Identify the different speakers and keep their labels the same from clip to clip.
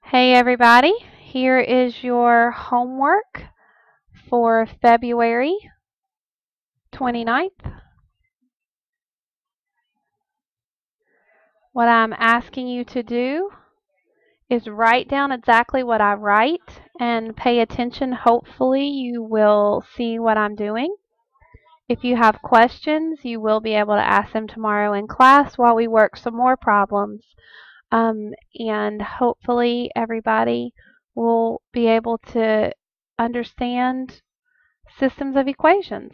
Speaker 1: Hey everybody, here is your homework for February 29th. What I'm asking you to do is write down exactly what I write and pay attention. Hopefully you will see what I'm doing. If you have questions, you will be able to ask them tomorrow in class while we work some more problems. And hopefully everybody will be able to understand systems of equations.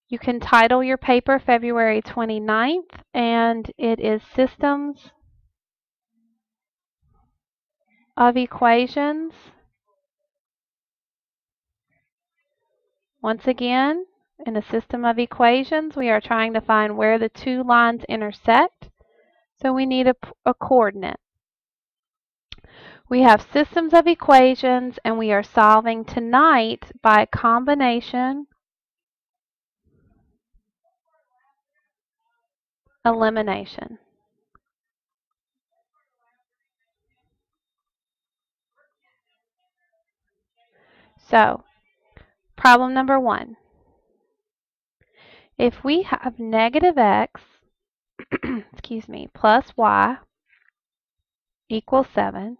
Speaker 1: You can title your paper February 29th, and it is Systems of Equations. Once again, in a system of equations, we are trying to find where the two lines intersect, so we need a coordinate. We have systems of equations, and we are solving tonight by combination elimination. So, problem number 1. If we have negative x excuse me, plus y equals 7,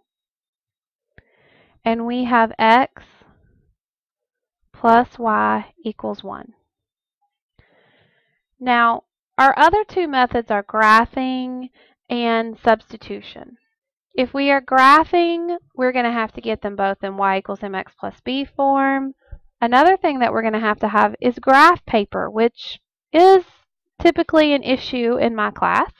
Speaker 1: and we have x plus y equals 1. Now, our other two methods are graphing and substitution. If we are graphing, we're going to have to get them both in y equals mx plus b form. Another thing that we're going to have is graph paper, which is typically an issue in my class.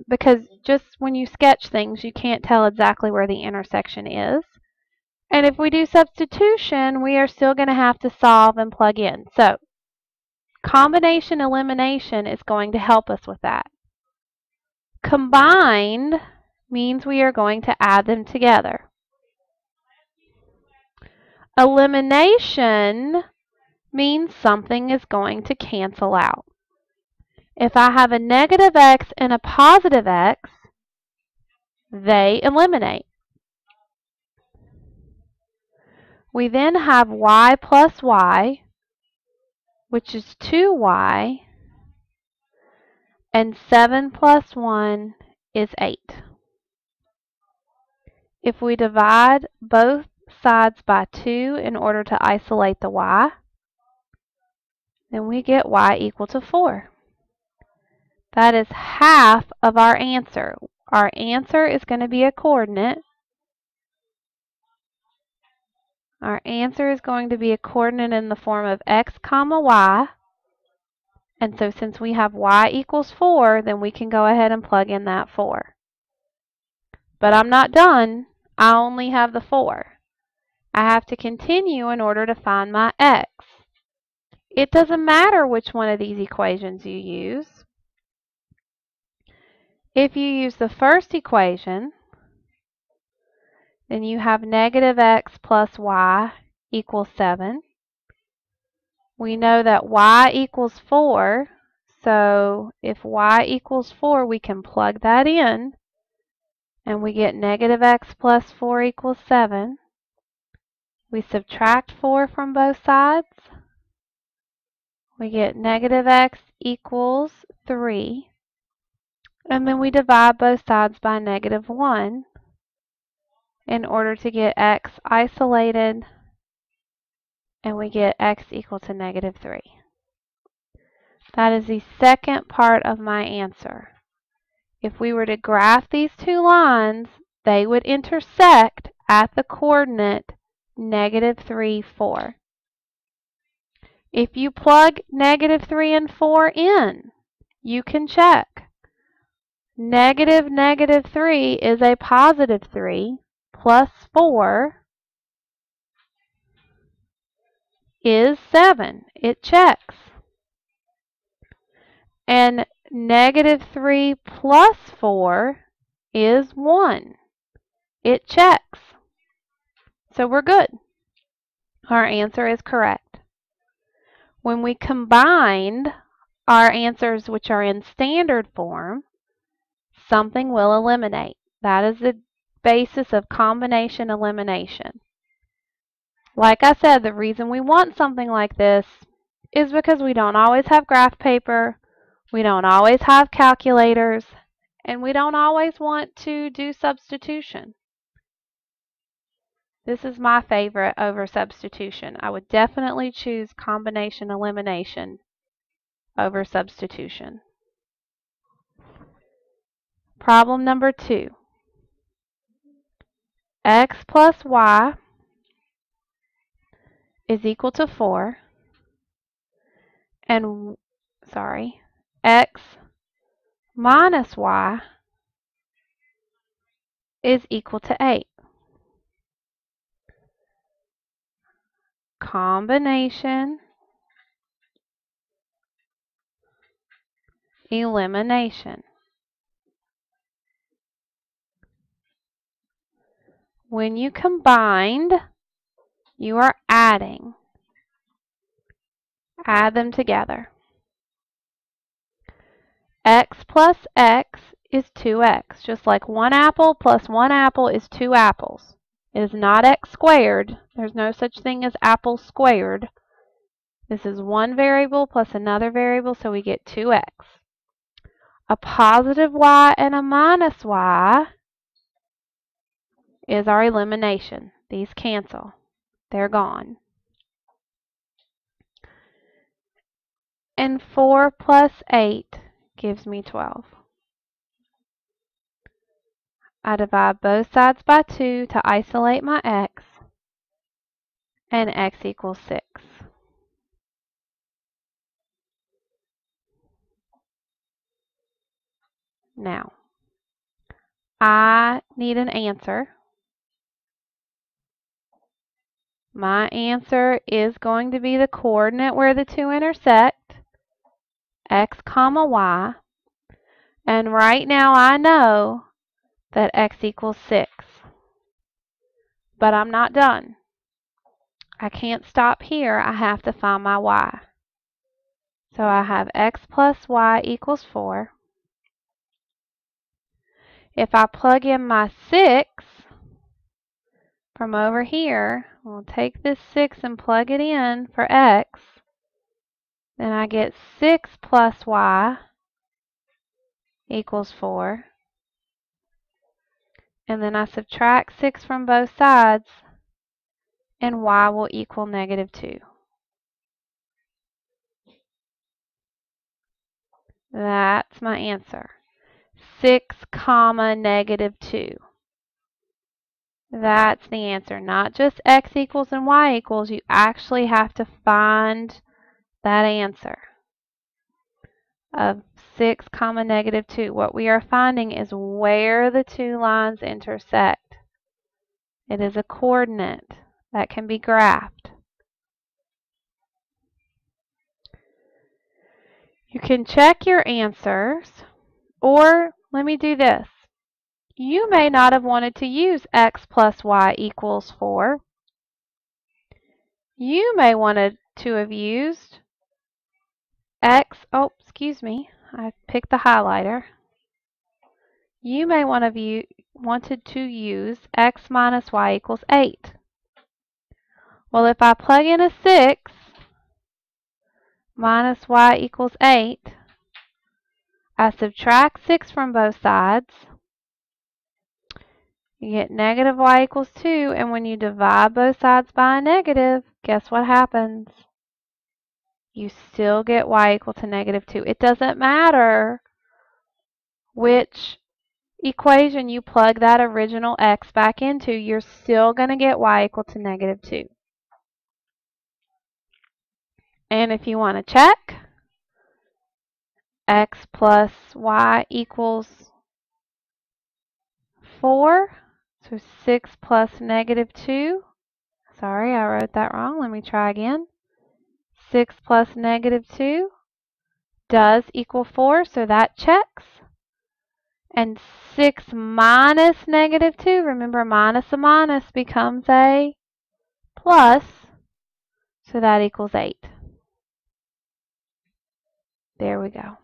Speaker 1: Because just when you sketch things, you can't tell exactly where the intersection is. And if we do substitution, we are still going to have to solve and plug in. So, combination elimination is going to help us with that. Combined means we are going to add them together. Elimination means something is going to cancel out. If I have a negative x and a positive x, they eliminate. We then have y plus y, which is 2y, and 7 plus 1 is 8. If we divide both sides by 2 in order to isolate the y, then we get y equal to 4. That is half of our answer. Our answer is going to be a coordinate. Our answer is going to be a coordinate in the form of x comma y. And so since we have y equals 4, then we can go ahead and plug in that 4. But I'm not done. I only have the 4. I have to continue in order to find my x. It doesn't matter which one of these equations you use. If you use the first equation, then you have negative x plus y equals 7. We know that y equals 4, so if y equals 4, we can plug that in, and we get negative x plus 4 equals 7. We subtract 4 from both sides. We get negative x equals 3. And then we divide both sides by negative 1 in order to get x isolated, and we get x equal to negative 3. That is the second part of my answer. If we were to graph these two lines, they would intersect at the coordinate negative 3, 4. If you plug negative 3 and 4 in, you can check. Negative 3 is a positive 3, plus 4 is 7. It checks. And negative 3 plus 4 is 1. It checks. So we're good. Our answer is correct. When we combined our answers, which are in standard form, something will eliminate. That is the basis of combination elimination. Like I said, the reason we want something like this is because we don't always have graph paper, we don't always have calculators, and we don't always want to do substitution. This is my favorite over substitution. I would definitely choose combination elimination over substitution. Problem number 2. X plus y is equal to 4, and x minus y is equal to 8. Combination elimination. When you combined, you are adding. Add them together. X plus x is 2x, just like 1 apple plus 1 apple is 2 apples. It is not x squared. There's no such thing as apple squared. This is one variable plus another variable, so we get 2x. A positive y and a minus y is our elimination. These cancel. They're gone. And 4 plus 8 gives me 12. I divide both sides by 2 to isolate my x, and x equals 6. Now, I need an answer. My answer is going to be the coordinate where the two intersect, x comma y. And right now I know that x equals 6. But I'm not done. I can't stop here. I have to find my y. So I have x plus y equals 4. If I plug in my 6 from over here, we'll take this 6 and plug it in for x. Then I get 6 plus y equals 4. And then I subtract 6 from both sides, and y will equal negative 2. That's my answer. 6 comma negative 2. That's the answer. Not just x equals and y equals. You actually have to find that answer of 6 comma negative 2. What we are finding is where the two lines intersect. It is a coordinate that can be graphed. You can check your answers, or let me do this. You may not have wanted to use x plus y equals 4. You may wanted to have used x, excuse me, I picked the highlighter. You may wanted to use x minus y equals 8. Well, if I plug in a 6 minus y equals 8, I subtract 6 from both sides. You get negative y equals 2, and when you divide both sides by a negative, guess what happens? You still get y equal to negative 2. It doesn't matter which equation you plug that original x back into, you're still going to get y equal to negative 2. And if you want to check, x plus y equals 4. So 6 plus negative 2. Sorry, I wrote that wrong. Let me try again. 6 plus negative 2 does equal 4, so that checks. And 6 minus negative 2, remember minus a minus becomes a plus, so that equals 8. There we go.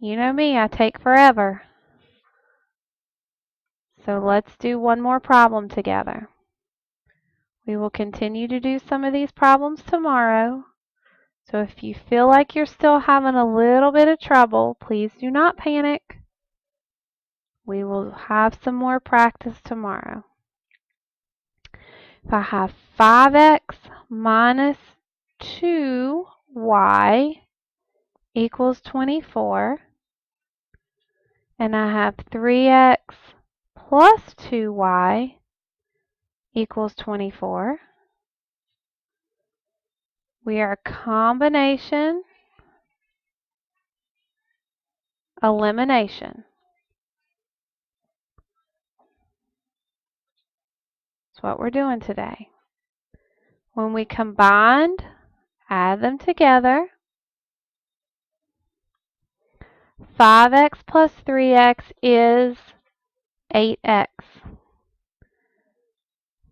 Speaker 1: You know me, I take forever. So let's do one more problem together. We will continue to do some of these problems tomorrow. So if you feel like you're still having a little bit of trouble, please do not panic. We will have some more practice tomorrow. If I have 5x minus 2y equals 24, and I have 3x plus 2y equals 24, we are combination elimination. That's what we're doing today. When we combined, add them together. 5x plus 3x is 8x.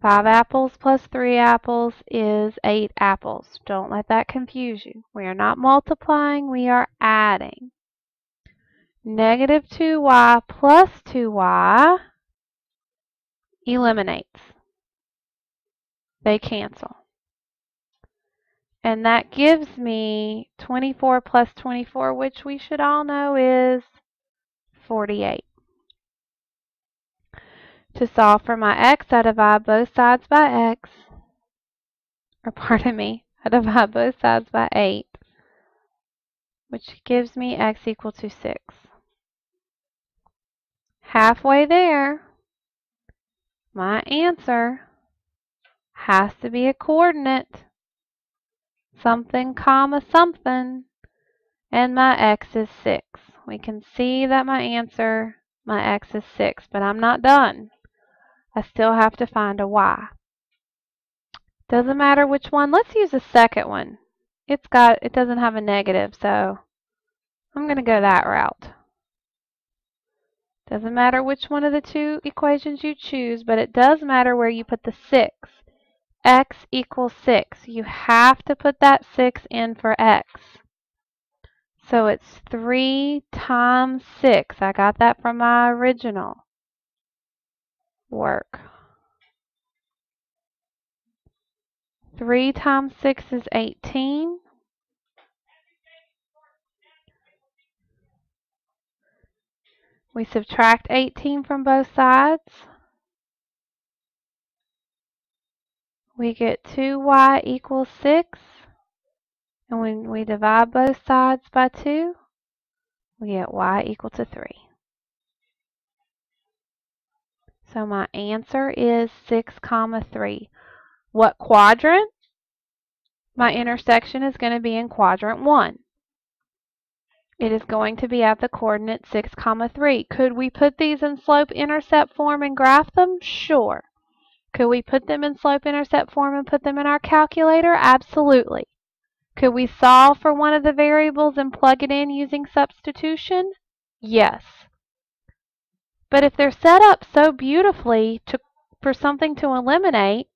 Speaker 1: 5 apples plus 3 apples is 8 apples. Don't let that confuse you. We are not multiplying, we are adding. Negative 2y plus 2y eliminates. They cancel. And that gives me 24 plus 24, which we should all know is 48. To solve for my x, I divide both sides by x. Or pardon me, I divide both sides by 8, which gives me x equal to 6. Halfway there, my answer has to be a coordinate. Something comma something, and my x is 6. We can see that my answer, my x is 6, but I'm not done. I still have to find a y. Doesn't matter which one. Let's use the second one. It doesn't have a negative, so I'm going to go that route. Doesn't matter which one of the two equations you choose, but it does matter where you put the 6. X equals 6. You have to put that 6 in for x. So it's 3 times 6. I got that from my original work. 3 times 6 is 18. We subtract 18 from both sides. We get 2y equals 6. And when we divide both sides by 2, we get y equal to 3. So my answer is 6, 3. What quadrant? My intersection is going to be in quadrant 1. It is going to be at the coordinate 6, 3. Could we put these in slope-intercept form and graph them? Sure. Could we put them in slope-intercept form and put them in our calculator? Absolutely. Could we solve for one of the variables and plug it in using substitution? Yes. But if they're set up so beautifully for something to eliminate,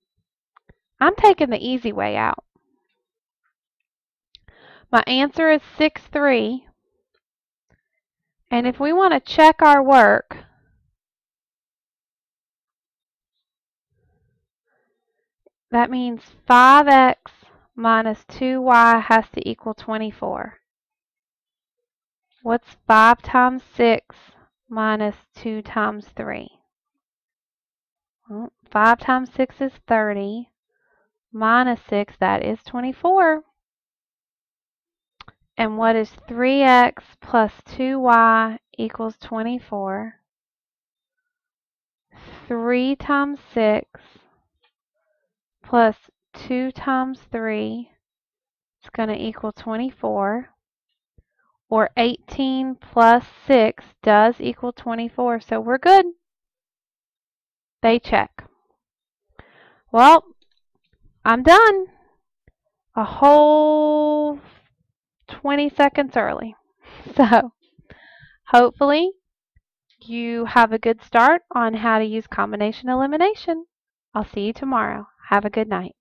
Speaker 1: I'm taking the easy way out. My answer is 6, 3. And if we want to check our work, that means 5x minus 2y has to equal 24. What's 5 times 6 minus 2 times 3? Well, 5 times 6 is 30. Minus 6, that is 24. And what is 3x plus 2y equals 24? 3 times 6 plus 2 times 3 is going to equal 24. Or 18 plus 6 does equal 24, so we're good. They check. Well, I'm done. A whole 20 seconds early. So, hopefully, you have a good start on how to use combination elimination. I'll see you tomorrow. Have a good night.